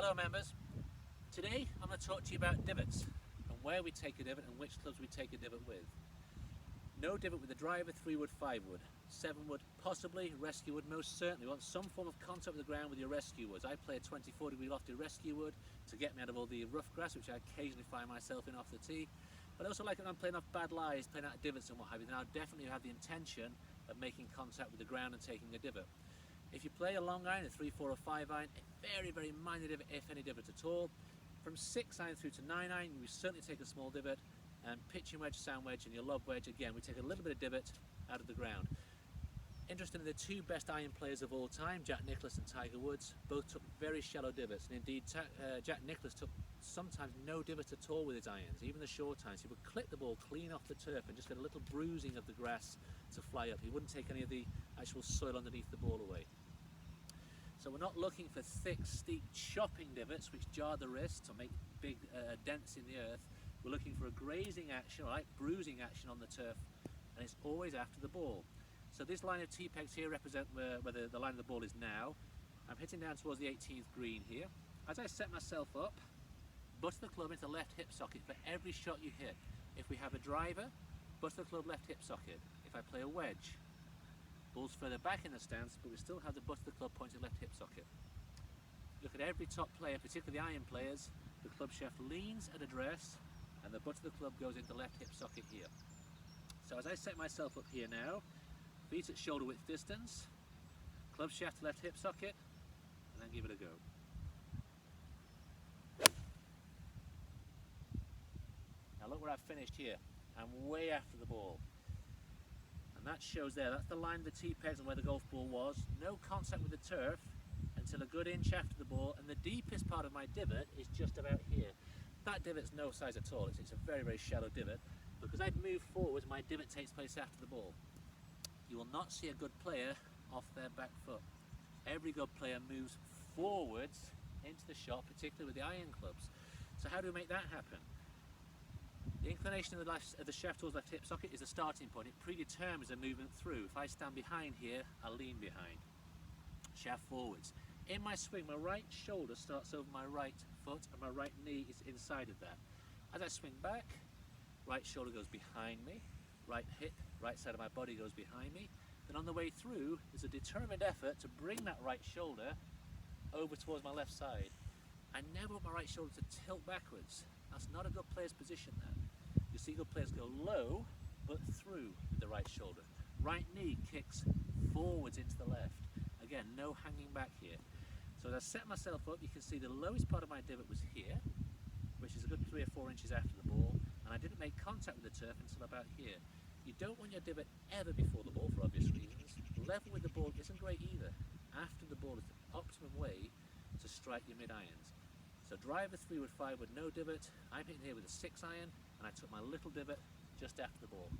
Hello members, today I'm going to talk to you about divots and where we take a divot and which clubs we take a divot with. No divot with a driver, 3 wood, 5 wood, 7 wood, possibly, rescue wood most certainly. You want some form of contact with the ground with your rescue woods. I play a 24 degree lofted rescue wood to get me out of all the rough grass which I occasionally find myself in off the tee. But I also like it when I'm playing off bad lies, playing out divots and what have you, then I'll definitely have the intention of making contact with the ground and taking a divot. If you play a long iron, a 3, 4 or 5 iron, a very minor divot, if any divot at all. From 6 iron through to 9 iron, we certainly take a small divot, and pitching wedge, sound wedge and your lob wedge, again, we take a little bit of divot out of the ground. Interestingly, the two best iron players of all time, Jack Nicklaus and Tiger Woods, both took very shallow divots, and indeed Jack Nicklaus took sometimes no divot at all with his irons, even the short irons. He would clip the ball clean off the turf and just get a little bruising of the grass to fly up. He wouldn't take any of the actual soil underneath the ball away. So we're not looking for thick, steep, chopping divots which jar the wrists or make big dents in the earth. We're looking for a grazing action, or like bruising action on the turf, and it's always after the ball. So this line of tee pegs here represent where the line of the ball is now. I'm hitting down towards the 18th green here. As I set myself up, butt the club into the left hip socket for every shot you hit. If we have a driver, butt the club left hip socket. If I play a wedge, ball's further back in the stance, but we still have the butt of the club pointing left hip socket. Look at every top player, particularly the iron players, the club shaft leans at address and the butt of the club goes into left hip socket here. So as I set myself up here now, feet at shoulder width distance, club shaft left hip socket, and then give it a go. Now look where I've finished here. I'm way after the ball. And that shows there, that's the line of the tee pegs and where the golf ball was. No contact with the turf until a good inch after the ball, and the deepest part of my divot is just about here. That divot's no size at all, it's a very shallow divot. Because I've moved forwards, my divot takes place after the ball. You will not see a good player off their back foot. Every good player moves forwards into the shot, particularly with the iron clubs. So how do we make that happen? The inclination of the shaft towards left hip socket is the starting point. It predetermines a movement through. If I stand behind here, I'll lean behind. Shaft forwards. In my swing, my right shoulder starts over my right foot and my right knee is inside of that. As I swing back, right shoulder goes behind me, right hip, right side of my body goes behind me. Then on the way through, there's a determined effort to bring that right shoulder over towards my left side. I never want my right shoulder to tilt backwards. That's not a good player's position then. You see good players go low, but through with the right shoulder. Right knee kicks forwards into the left. Again, no hanging back here. So as I set myself up, you can see the lowest part of my divot was here, which is a good 3 or 4 inches after the ball, and I didn't make contact with the turf until about here. You don't want your divot ever before the ball for obvious reasons. Level with the ball isn't great either. After the ball is the optimum way to strike your mid-irons. So driver, 3 wood, 5 wood, no divot. I'm hitting here with a 6 iron, and I took my little divot just after the ball.